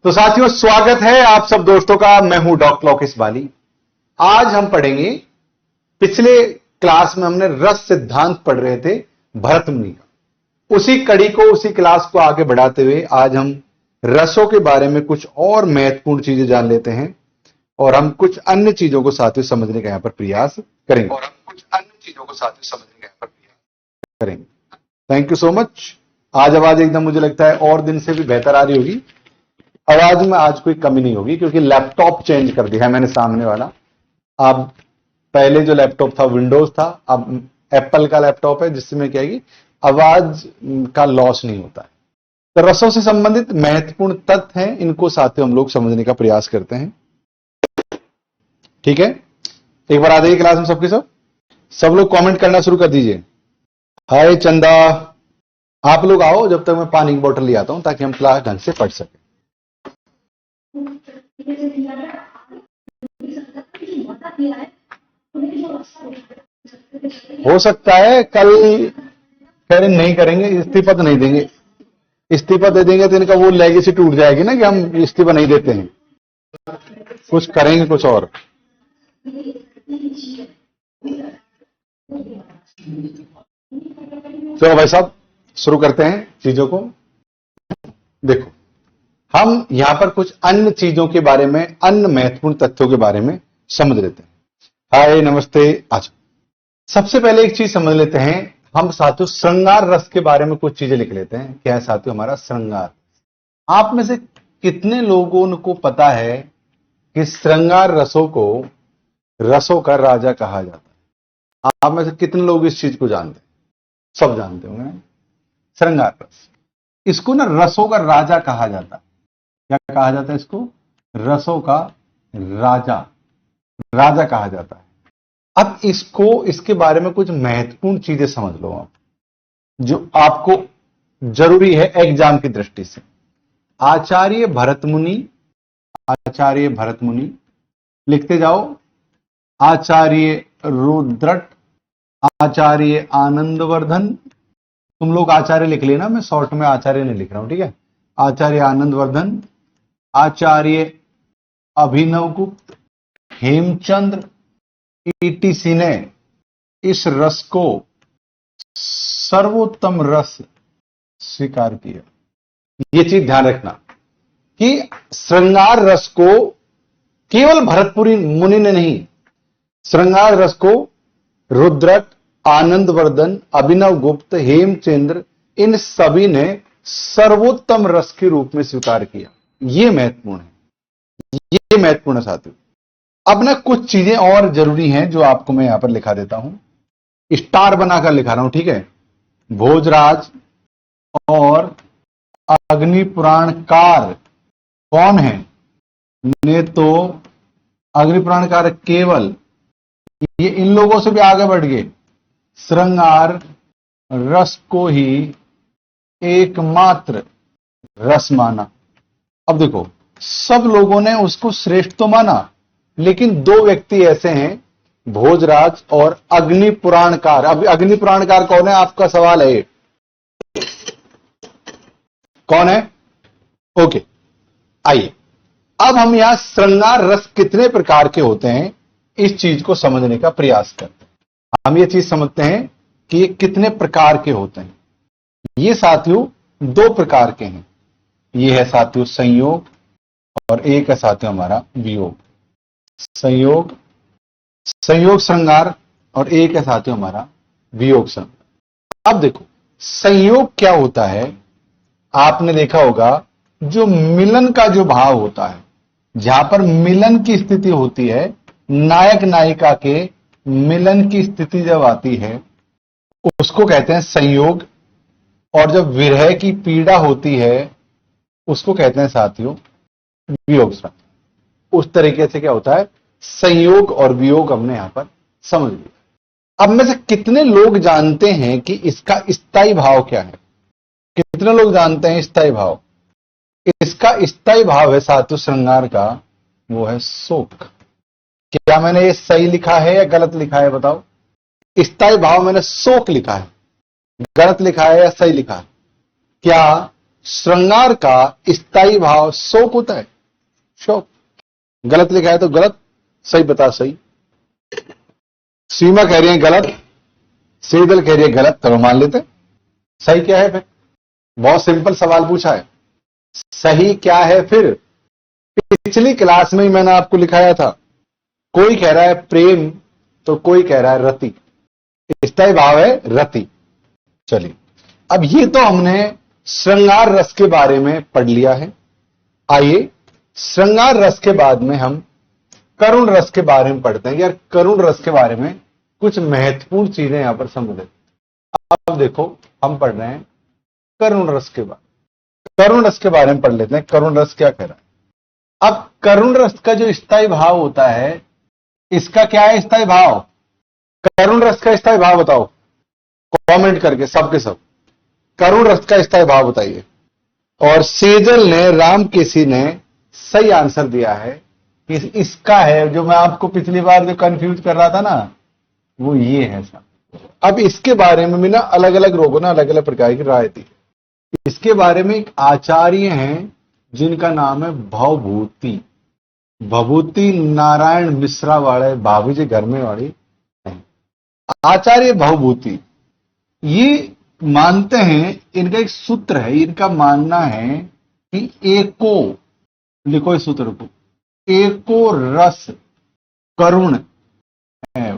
तो साथियों, स्वागत है आप सब दोस्तों का। मैं हूं डॉक्टर लोकेश बाली। आज हम पढ़ेंगे, पिछले क्लास में हमने रस सिद्धांत पढ़ रहे थे भरत मुनि का। उसी कड़ी को, उसी क्लास को आगे बढ़ाते हुए आज हम रसों के बारे में कुछ और महत्वपूर्ण चीजें जान लेते हैं और हम कुछ अन्य चीजों को साथियों समझने का यहां पर प्रयास करेंगे। Thank you so much. आज आवाज एकदम मुझे लगता है और दिन से भी बेहतर आ रही होगी। आवाज में आज कोई कमी नहीं होगी क्योंकि लैपटॉप चेंज कर दिया है मैंने सामने वाला। अब पहले जो लैपटॉप था विंडोज था, अब एप्पल का लैपटॉप है, जिसमें क्या है कि आवाज का लॉस नहीं होता है। तो रसों से संबंधित महत्वपूर्ण तथ्य हैं, इनको साथियों हम लोग समझने का प्रयास करते हैं। ठीक है, एक बार आ जाइए क्लास में सबके सब लोग कमेंट करना शुरू कर दीजिए। हाय चंदा, आप लोग आओ, जब तक मैं पानी की बोतल ले आता हूं ताकि हम क्लास ढंग से पढ़ सकें। हो सकता है कल कह रहे नहीं करेंगे, इस्तीफा तो नहीं देंगे। इस्तीफा दे देंगे तो इनका वो लेगेसी टूट जाएगी ना कि हम इस्तीफा नहीं देते हैं, कुछ करेंगे कुछ और। चलो भाई साहब, शुरू करते हैं चीजों को। देखो, हम यहां पर कुछ अन्य चीजों के बारे में, अन्य महत्वपूर्ण तथ्यों के बारे में समझ लेते हैं। हाय नमस्ते। आज सबसे पहले एक चीज समझ लेते हैं, हम साथियों श्रृंगार रस के बारे में कुछ चीजें लिख लेते हैं। क्या है साथियों हमारा श्रृंगार? आप में से कितने लोगों को पता है कि श्रृंगार रसों को रसों का राजा कहा जाता है? आप में से कितने लोग इस चीज को जानते हैं? सब जानते होंगे श्रृंगार रस। इसको ना रसों का राजा कहा जाता है। क्या कहा जाता है इसको? रसों का राजा, राजा कहा जाता है। अब इसको, इसके बारे में कुछ महत्वपूर्ण चीजें समझ लो आप, जो आपको जरूरी है एग्जाम की दृष्टि से। आचार्य भरत मुनि, आचार्य भरत मुनि लिखते जाओ। आचार्य रुद्रट, आचार्य आनंदवर्धन। तुम लोग आचार्य लिख लेना, मैं शॉर्ट में आचार्य नहीं लिख रहा हूं, ठीक है। आचार्य आनंदवर्धन, आचार्य अभिनवगुप्त, हेमचंद्र ईटीसी ने इस रस को सर्वोत्तम रस स्वीकार किया। यह चीज ध्यान रखना कि श्रृंगार रस को केवल भरतपुरी मुनि ने नहीं, श्रृंगार रस को रुद्रट, आनंदवर्धन, अभिनवगुप्त, हेमचंद्र, इन सभी ने सर्वोत्तम रस के रूप में स्वीकार किया। यह महत्वपूर्ण है, यह महत्वपूर्ण है साथियों। अब ना कुछ चीजें और जरूरी हैं जो आपको मैं यहां पर लिखा देता हूं, स्टार बनाकर लिखा रहा हूं, ठीक है। भोजराज और अग्नि पुराणकार कौन है? ने तो अग्नि पुराणकार केवल, ये इन लोगों से भी आगे बढ़ गए, श्रृंगार रस को ही एकमात्र रस माना। अब देखो, सब लोगों ने उसको श्रेष्ठ तो माना, लेकिन दो व्यक्ति ऐसे हैं, भोजराज और अग्नि पुराणकार। अब अग्नि पुराणकार कौन है? आपका सवाल है, कौन है? ओके, आइए अब हम यहां श्रृंगार रस कितने प्रकार के होते हैं इस चीज को समझने का प्रयास करते हैं। हम ये चीज समझते हैं कि ये कितने प्रकार के होते हैं। ये साथियों दो प्रकार के हैं। ये है साथियों संयोग और एक है साथियों हमारा वियोग। संयोग, संयोग श्रृंगार, और एक है साथियों हमारा वियोग श्रृंगार। अब देखो, संयोग क्या होता है? आपने देखा होगा, जो मिलन का जो भाव होता है, जहां पर मिलन की स्थिति होती है, नायक नायिका के मिलन की स्थिति जब आती है, उसको कहते हैं संयोग। और जब विरह की पीड़ा होती है, उसको कहते हैं साथियों वियोग श्रृंगार। उस तरीके से क्या होता है, संयोग और वियोग हमने यहां पर समझ लिया। अब में से कितने लोग जानते हैं कि इसका स्थायी भाव क्या है? कितने लोग जानते हैं स्थायी भाव? इसका स्थायी भाव है साथियों श्रृंगार का, वो है शोक। क्या मैंने ये सही लिखा है या गलत लिखा है? बताओ। स्थायी भाव मैंने शोक लिखा है, गलत लिखा है या सही लिखा है? क्या श्रृंगार का स्थायी भाव शोक होता है। शोक गलत लिखा है तो गलत, सही बता सही। सीमा कह रही है गलत, शीतल कह रही है गलत, तो मान लेते हैं। सही क्या है फिर? बहुत सिंपल सवाल पूछा है, सही क्या है फिर? पिछली क्लास में ही मैंने आपको लिखाया था। कोई कह रहा है प्रेम तो कोई कह रहा है रति, स्थायी भाव है रति। चलिए, अब ये तो हमने श्रृंगार रस के बारे में पढ़ लिया है। आइए श्रृंगार रस के बाद में हम करुण रस के बारे में पढ़ते हैं। यार करुण रस के बारे में कुछ महत्वपूर्ण चीजें यहां पर समझें। अब देखो हम पढ़ रहे हैं करुण रस के बारे, करुण रस के बारे में पढ़ लेते हैं। करुण रस क्या कह रहा है? अब करुण रस का जो स्थायी भाव होता है, इसका क्या है स्थायी भाव? करुण रस का स्थायी भाव बताओ कमेंट करके, सबके सब करुण रस का स्थायी भाव बताइए। और सेजल ने, रामकेसी ने सही आंसर दिया है कि इसका है, जो मैं आपको पिछली बार जो कंफ्यूज कर रहा था ना, वो ये है सब। अब इसके बारे में भी ना अलग अलग लोगों ने अलग अलग प्रकार की राय दी। इसके बारे में एक आचार्य हैं जिनका नाम है भवभूति, भभूति नारायण मिश्रा वाले भाभी जी घर में वाली आचार्य भवभूति। ये मानते हैं, इनका एक सूत्र है, इनका मानना है कि एको, लिखो इस सूत्र को, एको रस करुण है।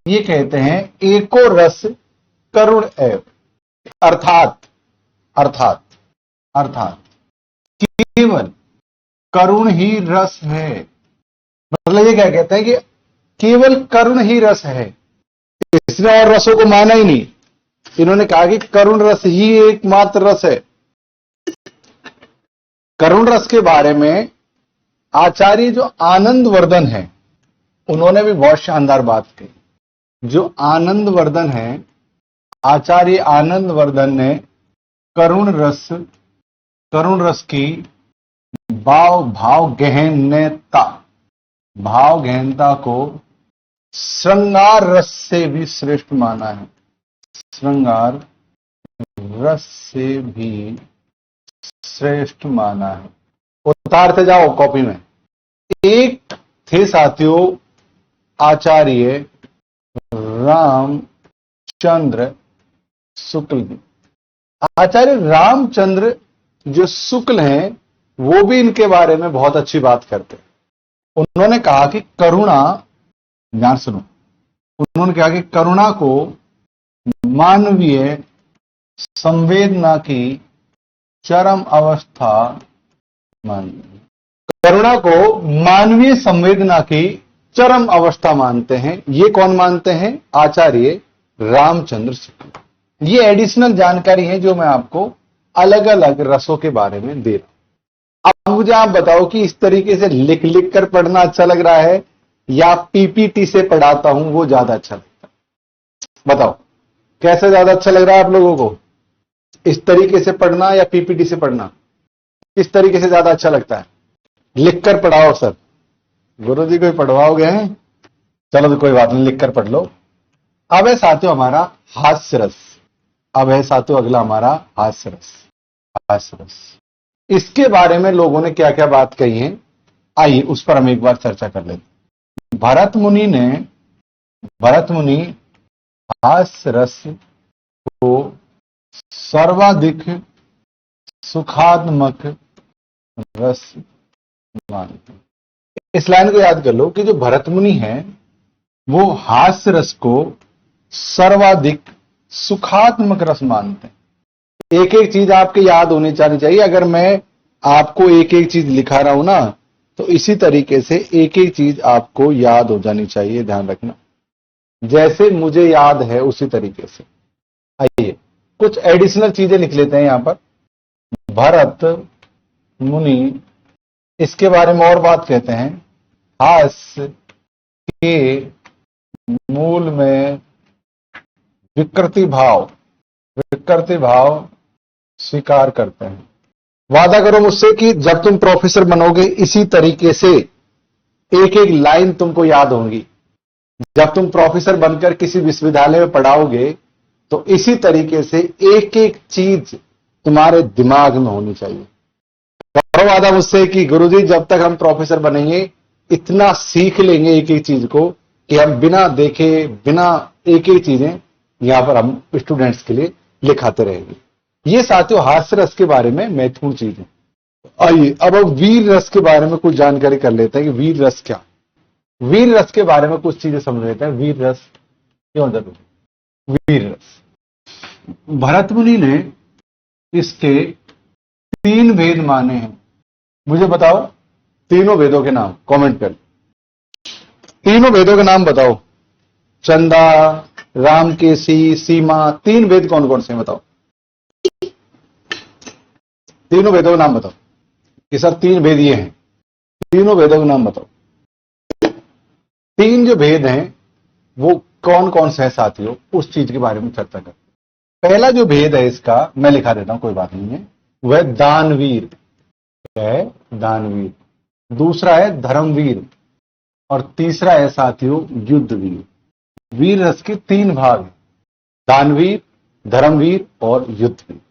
ये कहते हैं एको रस करुण एव, अर्थात अर्थात अर्थात केवल करुण ही रस है। मतलब ये क्या कहते हैं कि केवल करुण ही रस है, इसने और रसों को माना ही नहीं। इन्होंने कहा कि करुण रस ही एकमात्र रस है। करुण रस के बारे में आचार्य जो आनंदवर्धन है, उन्होंने भी बहुत शानदार बात कही। जो आनंदवर्धन है, आचार्य आनंदवर्धन ने करुण रस की भाव गहनता को श्रृंगार रस से भी श्रेष्ठ माना है। श्रृंगार रस से भी श्रेष्ठ माना है। उतारते जाओ कॉपी में। एक थे साथियों आचार्य रामचंद्र शुक्ल जी। आचार्य रामचंद्र जो शुक्ल हैं, वो भी इनके बारे में बहुत अच्छी बात करते हैं। उन्होंने कहा कि करुणा, ध्यान सुनो, उन्होंने कहा कि करुणा को मानवीय संवेदना की चरम अवस्था मानते, करुणा को मानवीय संवेदना की चरम अवस्था मानते हैं। ये कौन मानते हैं? आचार्य रामचंद्र शुक्ल। ये एडिशनल जानकारी है जो मैं आपको अलग अलग रसों के बारे में दे रहा हूं। अब मुझे आप बताओ कि इस तरीके से लिख लिख कर पढ़ना अच्छा लग रहा है या पीपीटी से पढ़ाता हूं वो ज्यादा अच्छा लगता है? बताओ कैसे ज्यादा अच्छा लग रहा है आप लोगों को? इस तरीके से पढ़ना या पीपीटी से पढ़ना, किस तरीके से ज्यादा अच्छा लगता है? लिख कर पढ़ाओ सर। गुरु जी को पढ़वाओगे हैं? चलो तो कोई बात नहीं, लिख कर पढ़ लो। अब है साथियों हमारा हास्य रस। अब है साथियों अगला हमारा हास्य रस। हास्य रस, इसके बारे में लोगों ने क्या क्या बात कही है, आइए उस पर हम एक बार चर्चा कर लेते हैं। भरत मुनि हास्य रस को सर्वाधिक सुखात्मक रस मानते हैं। इस लाइन को याद कर लो कि जो भरत मुनि है वो हास्य रस को सर्वाधिक सुखात्मक रस मानते हैं। एक एक चीज आपके याद होनी चाहिए। अगर मैं आपको एक एक चीज लिखा रहा हूं ना, तो इसी तरीके से एक एक चीज आपको याद हो जानी चाहिए, ध्यान रखना। जैसे मुझे याद है उसी तरीके से। आइए कुछ एडिशनल चीजें लिख लेते हैं यहां पर। भरत मुनि, इसके बारे में और बात कहते हैं, हास्य के मूल में विकृति भाव स्वीकार करते हैं। वादा करो मुझसे कि जब तुम प्रोफेसर बनोगे इसी तरीके से एक एक लाइन तुमको याद होंगी। जब तुम प्रोफेसर बनकर किसी विश्वविद्यालय में पढ़ाओगे तो इसी तरीके से एक एक चीज तुम्हारे दिमाग में होनी चाहिए। करो वादा मुझसे कि गुरुजी जब तक हम प्रोफेसर बनेंगे इतना सीख लेंगे एक एक चीज को कि हम बिना देखे बिना एक एक चीजें यहां पर हम स्टूडेंट्स के लिए लिखाते रहेंगे। ये साथियों हास्य रस के बारे में महत्वपूर्ण चीज है। आइए अब हम वीर रस के बारे में कुछ जानकारी कर लेते हैं कि वीर रस क्या। वीर रस के बारे में कुछ चीजें समझ लेते हैं। वीर रस क्यों जरूरी? वीर रस भरत मुनि ने इसके 3 भेद माने हैं। मुझे बताओ तीनों वेदों के नाम, कमेंट कर। तीनों वेदों के नाम बताओ। चंदा, रामकेशी, सीमा, 3 वेद कौन कौन से हैं बताओ। तीनों वेदों के नाम बताओ कि सर 3 वेद ये हैं। तीनों वेदों के नाम बताओ। 3 जो भेद हैं वो कौन कौन से हैं साथियों, उस चीज के बारे में चर्चा कर। पहला जो भेद है इसका मैं लिखा देता हूं, कोई बात नहीं है, वह दानवीर है। दानवीर। दूसरा है धर्मवीर और तीसरा है साथियों युद्धवीर। वीर रस के 3 भाग हैं, दानवीर, धर्मवीर और युद्धवीर।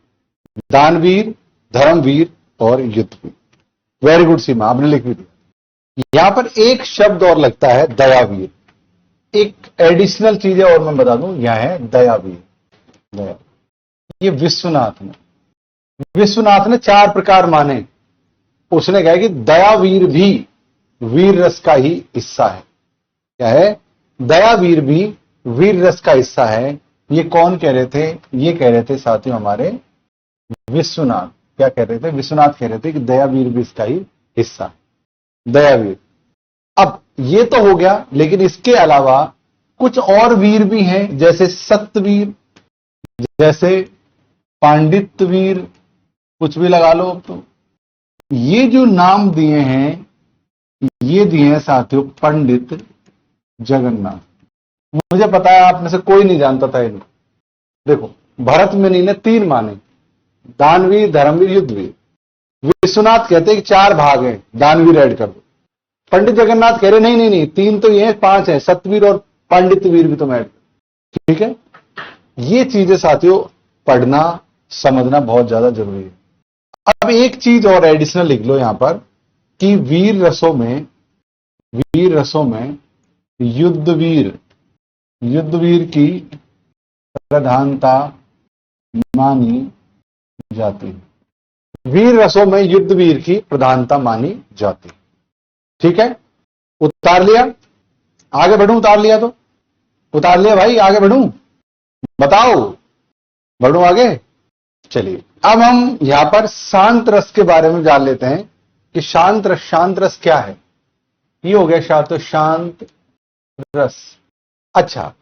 दानवीर, धर्मवीर और युद्धवीर। वेरी गुड सीमा, आपने लिख भी दिया। यहां पर एक शब्द और लगता है दयावीर। एक एडिशनल चीज है और मैं बता दूं, यह है दयावीर। दया, ये विश्वनाथ ने 4 प्रकार माने। उसने कहा कि दयावीर भी वीर रस का ही हिस्सा है। क्या है? दयावीर भी वीर रस का हिस्सा है। ये कौन कह रहे थे? ये कह रहे थे साथियों हमारे विश्वनाथ। क्या कह रहे थे? विश्वनाथ कह रहे थे कि दयावीर भी इसका ही हिस्सा। दयावीर। अब ये तो हो गया, लेकिन इसके अलावा कुछ और वीर भी हैं, जैसे सत्यवीर, जैसे पांडित्यवीर, कुछ भी लगा लो। तो ये जो नाम दिए हैं, ये दिए हैं साथियों पंडित जगन्नाथ। मुझे पता है आप में से कोई नहीं जानता था इन्हें। देखो भरत मुनि ने 3 माने, दानवीर, धर्मवीर, युद्धवीर। विश्वनाथ कहते हैं कि 4 भाग हैं, दानवीर ऐड कर दो। पंडित जगन्नाथ कह रहे नहीं नहीं नहीं, 3 तो ये हैं, 5 हैं, सत्यवीर और पांडित्यवीर भी तुम ऐड करो। ठीक है, ये चीजें साथियों पढ़ना समझना बहुत ज्यादा जरूरी है। अब एक चीज और एडिशनल लिख लो यहां पर कि वीर रसों में युद्धवीर की प्रधानता मानी जाती है। वीर रसों में युद्धवीर की प्रधानता मानी जाती है। ठीक है, उतार लिया? आगे बढ़ूं? उतार लिया तो उतार लिया भाई, आगे बढ़ूं? बताओ, बढ़ूं आगे? चलिए अब हम यहां पर शांत रस के बारे में जान लेते हैं कि शांत रस क्या है। ये हो गया शायद शांत रस। अच्छा,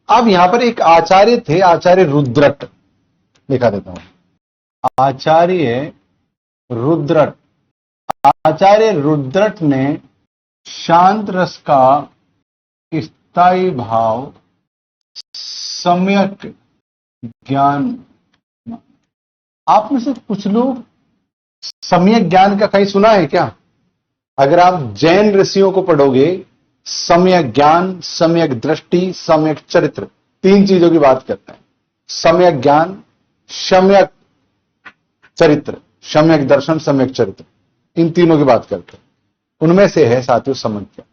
अब यहां पर एक आचार्य थे, आचार्य रुद्रट। लिखा देता हूं, आचार्य रुद्रट। आचार्य रुद्रट ने शांत रस का स्थायी भाव सम्यक ज्ञान। आप में से कुछ लोग सम्यक ज्ञान का कहीं सुना है क्या? अगर आप जैन ऋषियों को पढ़ोगे, सम्यक ज्ञान, सम्यक दृष्टि, सम्यक चरित्र, 3 चीजों की बात करते हैं। सम्यक ज्ञान, सम्यक चरित्र, सम्यक दर्शन, सम्यक चरित्र, इन तीनों की बात करते हैं। उनमें से है साथियों सम्यक।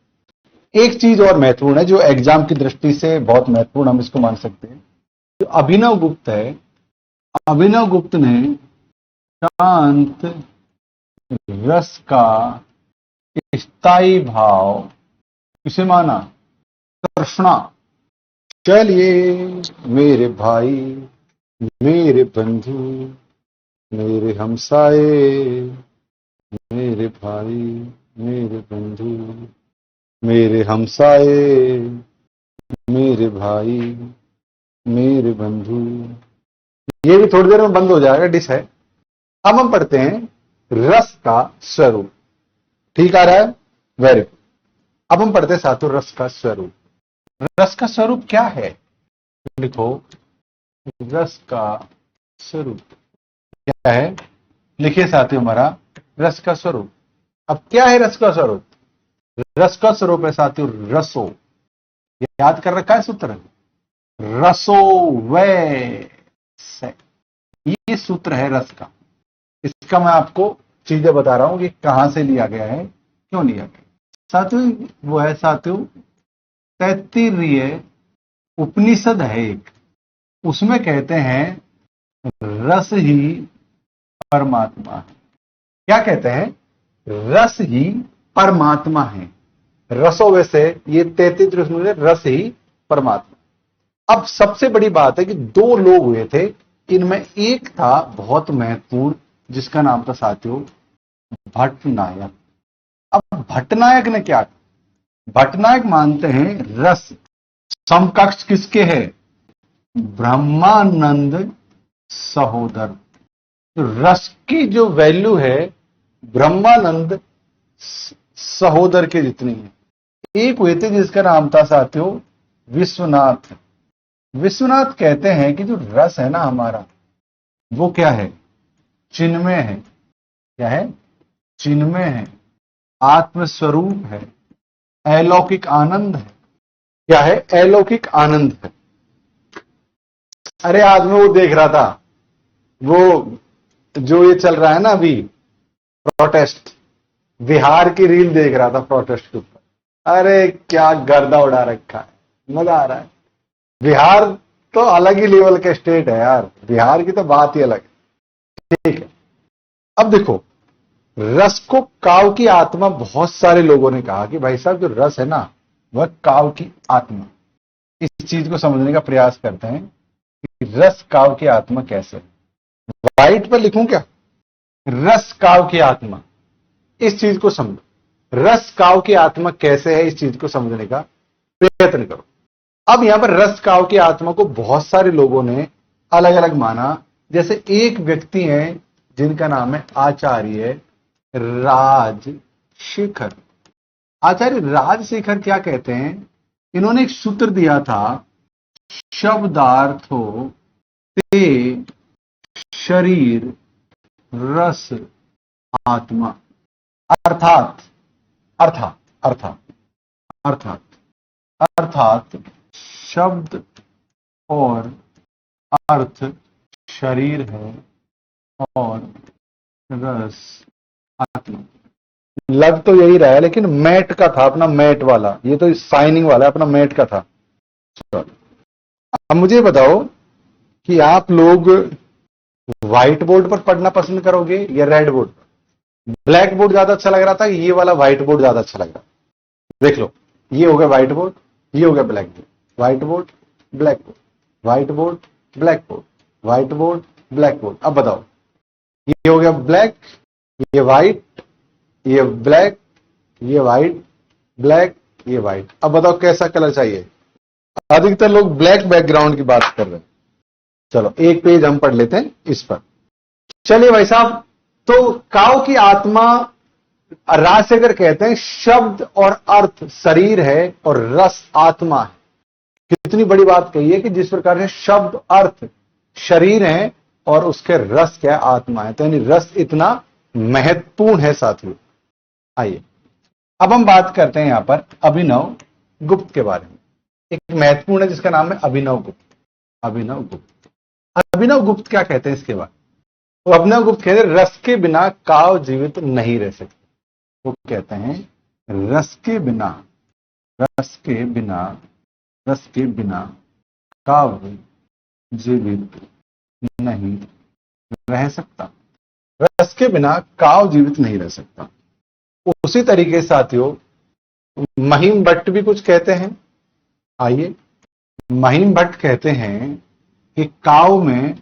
एक चीज और महत्वपूर्ण है जो एग्जाम की दृष्टि से बहुत महत्वपूर्ण हम इसको मान सकते हैं। जो अभिनव गुप्त है, अभिनव गुप्त ने शांत रस का स्थायी भाव किसे माना? तृष्णा। चलिए मेरे भाई, मेरे बंधु, मेरे हमसाए, मेरे भाई, मेरे बंधु, मेरे हमसाए, मेरे भाई, मेरे बंधु। ये भी थोड़ी देर में बंद हो जाएगा, डिश है। अब हम पढ़ते हैं रस का स्वरूप। ठीक आ रहा है? Very good. अब हम पढ़ते हैं साथियों रस का स्वरूप। रस का स्वरूप क्या है? लिखो, रस का स्वरूप क्या है? लिखिए साथियों हमारा रस का स्वरूप। अब क्या है रस का स्वरूप? रस का स्वरूप है साथियों रसो। याद कर रखा है सूत्र? रसो वै से। ये सूत्र है रस का। इसका मैं आपको चीजें बता रहा हूं कि कहां से लिया गया है, क्यों लिया गया। साथियों वो है साथियों तैत्तिरीय उपनिषद है एक, उसमें कहते हैं रस ही परमात्मा है। क्या कहते हैं? रस ही परमात्मा है। रसों में से ये 33 में रस ही परमात्मा। अब सबसे बड़ी बात है कि दो लोग हुए थे, इनमें एक था बहुत महत्वपूर्ण, जिसका नाम था साथियों भट्टनायक। अब भट्टनायक ने क्या किया? भट्टनायक मानते हैं रस समकक्ष किसके है? ब्रह्मानंद सहोदर। तो रस की जो वैल्यू है ब्रह्मानंद सहोदर के जितनी है। एक हुए थे जिसका नाम था साथियों विश्वनाथ। विश्वनाथ कहते हैं कि जो रस है ना हमारा, वो क्या है? चिन्मय है। क्या है? चिन्मय है, आत्मस्वरूप है, अलौकिक आनंद है। क्या है? अलौकिक आनंद है। अरे आज मैं वो देख रहा था, वो जो ये चल रहा है ना अभी प्रोटेस्ट, बिहार की रील देख रहा था प्रोटेस्ट के ऊपर। अरे क्या गर्दा उड़ा रखा है, मजा आ रहा है। बिहार तो अलग ही लेवल का स्टेट है यार, बिहार की तो बात ही अलग है। ठीक है, अब देखो रस को काव की आत्मा, बहुत सारे लोगों ने कहा कि भाई साहब जो रस है ना वह काव की आत्मा। इस चीज को समझने का प्रयास करते हैं कि रस काव की आत्मा कैसे है। व्हाइट पर लिखूं क्या? रस काव की आत्मा, इस चीज को समझो। रस काव की आत्मा कैसे है, इस चीज को समझने का प्रयत्न करो। अब यहां पर रस काव की आत्मा को बहुत सारे लोगों ने अलग अलग माना। जैसे एक व्यक्ति हैं जिनका नाम है आचार्य राजशेखर। आचार्य राजशेखर क्या कहते हैं? इन्होंने एक सूत्र दिया था, शब्दार्थों ते शरीर रस आत्मा। अर्थात अर्थात अर्थात अर्थात अर्थात शब्द और अर्थ शरीर है और रस आत्मा। लग तो यही रहा है, लेकिन मैट का था, अपना मैट वाला, ये तो साइनिंग वाला अपना मैट का था। अब मुझे बताओ कि आप लोग व्हाइट बोर्ड पर पढ़ना पसंद करोगे या रेड बोर्ड पर? ब्लैक बोर्ड ज्यादा अच्छा लग रहा था, ये वाला व्हाइट बोर्ड ज्यादा अच्छा लग रहा? देख लो, ये हो गया व्हाइट बोर्ड, ये हो गया black board. White board black board, white board black board, white board black board. अब बताओ, ये हो गया ब्लैक, ये व्हाइट, ये ब्लैक, ये व्हाइट, ब्लैक, ये व्हाइट। अब बताओ कैसा कलर चाहिए? अधिकतर लोग ब्लैक बैकग्राउंड की बात कर रहे हैं। चलो एक पेज हम पढ़ लेते हैं इस पर। चलिए भाई साहब, तो काव की आत्मा, राजशेखर कहते हैं शब्द और अर्थ शरीर है और रस आत्मा है। कितनी बड़ी बात कही है कि जिस प्रकार से शब्द अर्थ शरीर है और उसके रस क्या आत्मा है, तो यानी रस इतना महत्वपूर्ण है साथियों। आइए अब हम बात करते हैं यहां पर अभिनव गुप्त के बारे में। एक महत्वपूर्ण है जिसका नाम है अभिनव गुप्त। अभिनव गुप्त, अभिनव गुप्त क्या कहते हैं इसके बाद? तो अभिनव गुप्त कहते हैं रस के बिना काव जीवित नहीं रह सकते। वो कहते हैं रस के बिना, रस के बिना, रस के बिना काव जीवित नहीं रह सकता। रस के बिना काव जीवित नहीं रह सकता। उसी तरीके से साथियों महिम भट्ट भी कुछ कहते हैं। आइए, महिम भट्ट कहते हैं कि काव में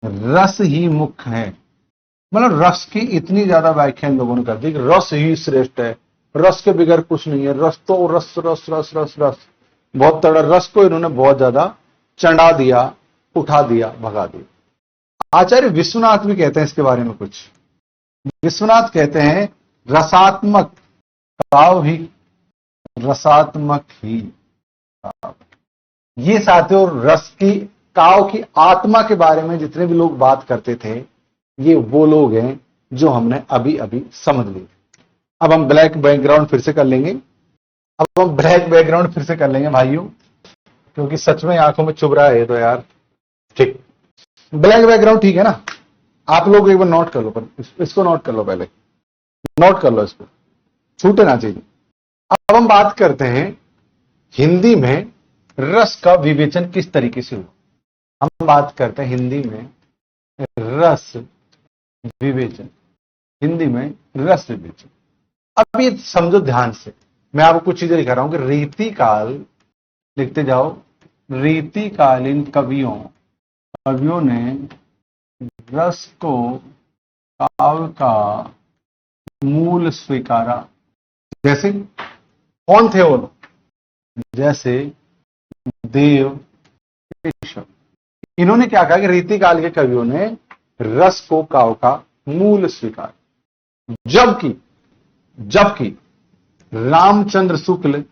रस ही मुख्य है। मतलब रस की इतनी ज्यादा व्याख्या इन लोगों ने कर दी कि रस ही श्रेष्ठ है, रस के बगैर कुछ नहीं है, रस तो रस रस रस रस रस। बहुत तड़ा रस को इन्होंने बहुत ज्यादा चढ़ा दिया, उठा दिया, भगा दिया। आचार्य विश्वनाथ भी कहते हैं इसके बारे में कुछ। विश्वनाथ कहते हैं रसात्मक काव ही, रसात्मक ही काव। ये साथियों रस की, काव की आत्मा के बारे में जितने भी लोग बात करते थे, ये वो लोग हैं जो हमने अभी अभी समझ ली। अब हम ब्लैक बैकग्राउंड फिर से कर लेंगे। अब हम ब्लैक बैकग्राउंड फिर से कर लेंगे भाइयों, क्योंकि सच में आंखों में चुभ रहा है तो यार। ठीक, ब्लैक बैकग्राउंड ठीक है ना? आप लोग एक बार नोट कर लो, पर इसको नोट कर लो, पहले नोट कर लो, इसको छूटे ना चाहिए। अब हम बात करते हैं हिंदी में रस का विवेचन किस तरीके से हुआ। हम बात करते हैं हिंदी में रस विवेचन, हिंदी में रस विवेचन। अब ये समझो ध्यान से, मैं आपको कुछ चीजें लिखा रहा हूं कि रीतिकाल, लिखते जाओ, रीतिकालीन कवियों ने रस को काव्य का मूल स्वीकारा। जैसे कौन थे वो लोग? जैसे देव केशव। इन्होंने क्या कहा कि रीतिकाल के कवियों ने रस को काव्य का मूल स्वीकार। जबकि रामचंद्र शुक्ल,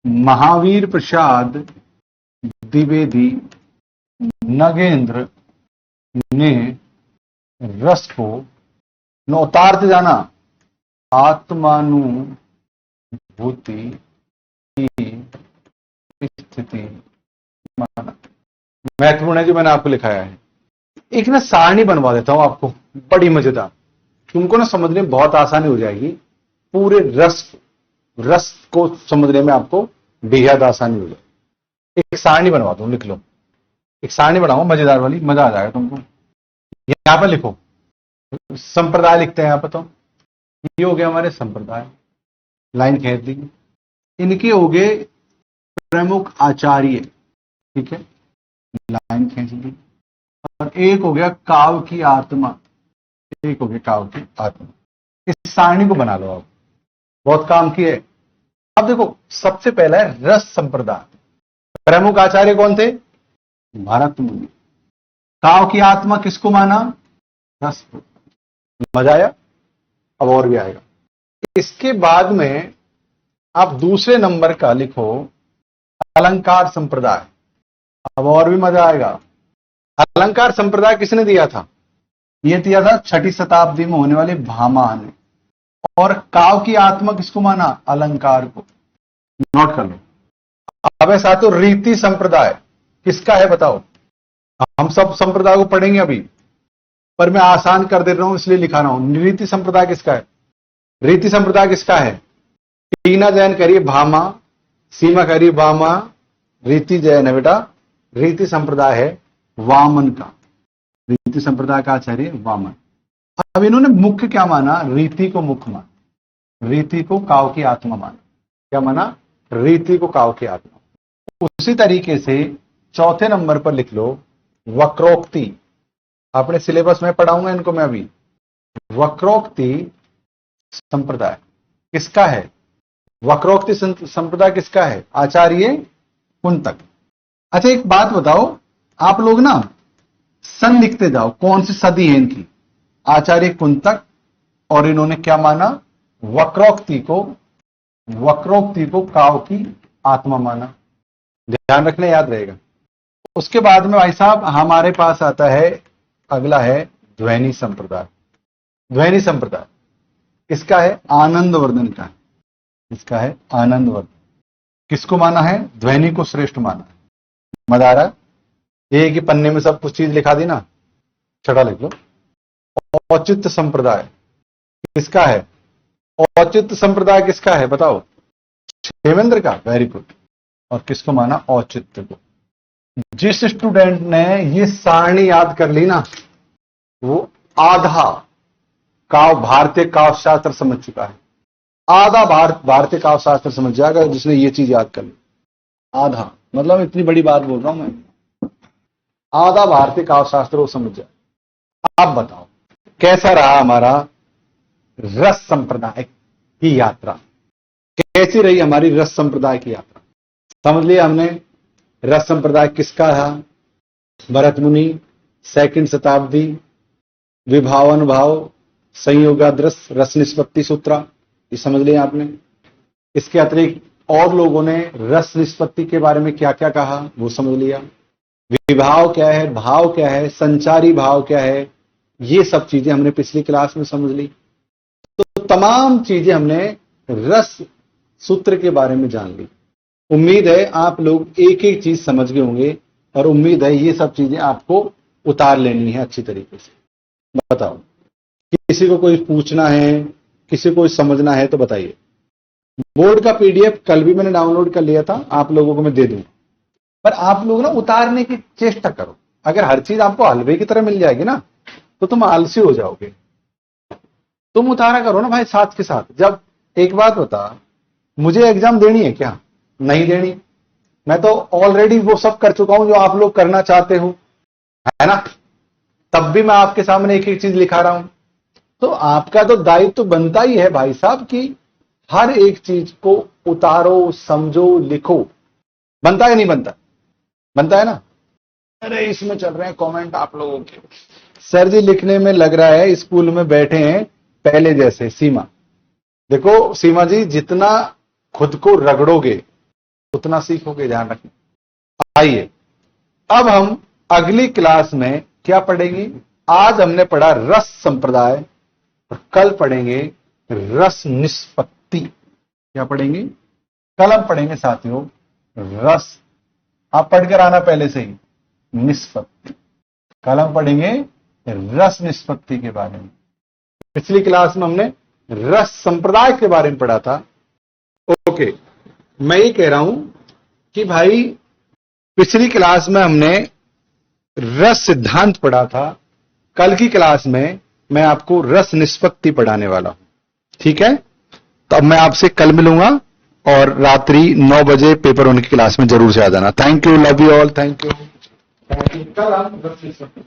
महावीर प्रसाद द्विवेदी, नगेंद्र ने रस को उतारते जाना आत्मानुभूति की स्थिति माना। महत्वपूर्ण है जो मैंने आपको लिखाया है। एक ना सारणी बनवा देता हूं आपको, बड़ी मजेदार, तुमको ना समझने में बहुत आसानी हो जाएगी। पूरे रस को समझने में आपको बेहद आसानी हो जाएगी। एक सारणी बनवा दो, लिख लो, एक सारणी बनाओ मजेदार वाली, मजा आ जाएगा तुमको। यहां पर लिखो, संप्रदाय लिखते हैं यहां पर। तो ये हो गए हमारे संप्रदाय, लाइन खींच दी। इनके हो गए प्रमुख आचार्य, ठीक है, लाइन खींच दी। और एक हो गया काव्य की आत्मा, एक हो गया काव्य की आत्मा। इस सारणी को बना लो आप, बहुत काम की है। अब देखो, सबसे पहला है रस संप्रदाय। प्रमुख आचार्य कौन थे? भरत मुनि। काव्य की आत्मा किसको माना? रस को। मजा आया? अब और भी आएगा। इसके बाद में आप दूसरे नंबर का लिखो अलंकार संप्रदाय। अब और भी मजा आएगा। अलंकार संप्रदाय किसने दिया था? यह दिया था 6ठी शताब्दी में होने वाले भामा ने। और काव्य की आत्मा किसको माना? अलंकार को। नोट कर लो। अब ऐसा तो रीति संप्रदाय किसका है बताओ? हम सब संप्रदाय को पढ़ेंगे अभी, पर मैं आसान कर दे रहा हूं इसलिए लिखा रहा हूं। रीति संप्रदाय किसका है? रीति संप्रदाय किसका है? टीना जैन करिए भामा, सीमा करिए भामा, रीति जैन है बेटा। रीति संप्रदाय है वामन का। रीति संप्रदाय का आचार्य वामन। अब इन्होंने मुख्य क्या माना? रीति को मुख्य माना, रीति को काव्य की आत्मा माना। क्या माना? रीति को काव्य की आत्मा। उसी तरीके से चौथे नंबर पर लिख लो वक्रोक्ति। आपने सिलेबस में पढ़ाऊंगा इनको मैं अभी। वक्रोक्ति संप्रदाय किसका है? वक्रोक्ति संप्रदाय किसका है? आचार्य कुंतक। अच्छा एक बात बताओ, आप लोग ना सन लिखते जाओ, कौन सी सदी है इनकी? आचार्य कुंतक। और इन्होंने क्या माना? वक्रोक्ति को काव्य की आत्मा माना। ध्यान रखना, याद रहेगा। उसके बाद में भाई साहब हमारे पास आता है, अगला है ध्वनि संप्रदाय। ध्वनि संप्रदाय किसका है? आनंदवर्धन का है। इसका है आनंदवर्धन। किसको माना है? ध्वनि को श्रेष्ठ माना है। मजा आ रहा है? एक ही पन्ने में सब कुछ चीज लिखा दी ना, छठा लिख लो। औचित्य संप्रदाय किसका है? औचित्य संप्रदाय किसका है बताओ? क्षेमेंद्र का। Very good. और किसको माना? औचित्य को। जिस स्टूडेंट ने ये सारणी याद कर ली ना, वो आधा भारतीय काव्य शास्त्र समझ चुका है। आधा भारतीय काव्य शास्त्र समझ जाएगा जिसने ये चीज याद कर ली। आधा मतलब इतनी बड़ी बात बोल रहा हूं मैं, आधा भारतीय काव्य शास्त्र वो समझ जाए। आप बताओ कैसा रहा हमारा रस संप्रदाय की यात्रा? कैसी रही हमारी रस संप्रदाय की यात्रा? समझ लिया हमने रस संप्रदाय किसका था? भरत मुनि, 2nd शताब्दी, विभावानुभाव, संयोगादृश, रस निष्पत्ति सूत्र, ये समझ लिया आपने। इसके अतिरिक्त और लोगों ने रस निष्पत्ति के बारे में क्या क्या कहा वो समझ लिया। विभाव क्या है, भाव क्या है, संचारी भाव क्या है, ये सब चीजें हमने पिछली क्लास में समझ ली। तो तमाम चीजें हमने रस सूत्र के बारे में जान ली। उम्मीद है आप लोग एक एक चीज समझ गए होंगे और उम्मीद है ये सब चीजें आपको उतार लेनी है अच्छी तरीके से। बताओ, किसी को कोई पूछना है, किसी को समझना है तो बताइए। बोर्ड का पीडीएफ कल भी मैंने डाउनलोड कर लिया था, आप लोगों को मैं दे दूंगा, पर आप लोग ना उतारने की चेष्टा करो। अगर हर चीज आपको हलवे की तरह मिल जाएगी ना तो तुम आलसी हो जाओगे। तुम उतारा करो ना भाई साथ के साथ। जब एक बात बता, मुझे एग्जाम देनी है क्या? नहीं देनी। मैं तो ऑलरेडी वो सब कर चुका हूं जो आप लोग करना चाहते हो, है ना? तब भी मैं आपके सामने एक एक चीज लिखा रहा हूं। तो आपका तो दायित्व तो बनता ही है भाई साहब कि हर एक चीज को उतारो, समझो, लिखो। बनता है नहीं बनता? बनता है ना? अरे इसमें चल रहे हैं कमेंट आप लोगों के, सर जी लिखने में लग रहा है स्कूल में बैठे हैं पहले जैसे। सीमा, देखो सीमा जी, जितना खुद को रगड़ोगे उतना सीखोगे, ध्यान रखना। आइए अब हम अगली क्लास में क्या पढ़ेंगे। आज हमने पढ़ा रस संप्रदाय और कल पढ़ेंगे रस निष्पत्ति। क्या पढ़ेंगे? कल हम पढ़ेंगे साथियों रस, आप पढ़कर आना पहले से ही, निष्पत्ति। कल हम पढ़ेंगे रस निष्पत्ति के बारे में। पिछली क्लास में हमने रस संप्रदाय के बारे में पढ़ा था। ओके, मैं ये कह रहा हूं कि भाई पिछली क्लास में हमने रस सिद्धांत पढ़ा था, कल की क्लास में मैं आपको रस निष्पत्ति पढ़ाने वाला हूं। ठीक है? तो अब मैं आपसे कल मिलूंगा और रात्रि 9 बजे पेपर 1 की क्लास में जरूर से आ जाना। Thank you, love you all, thank you. कल हम रस निष्पत्ति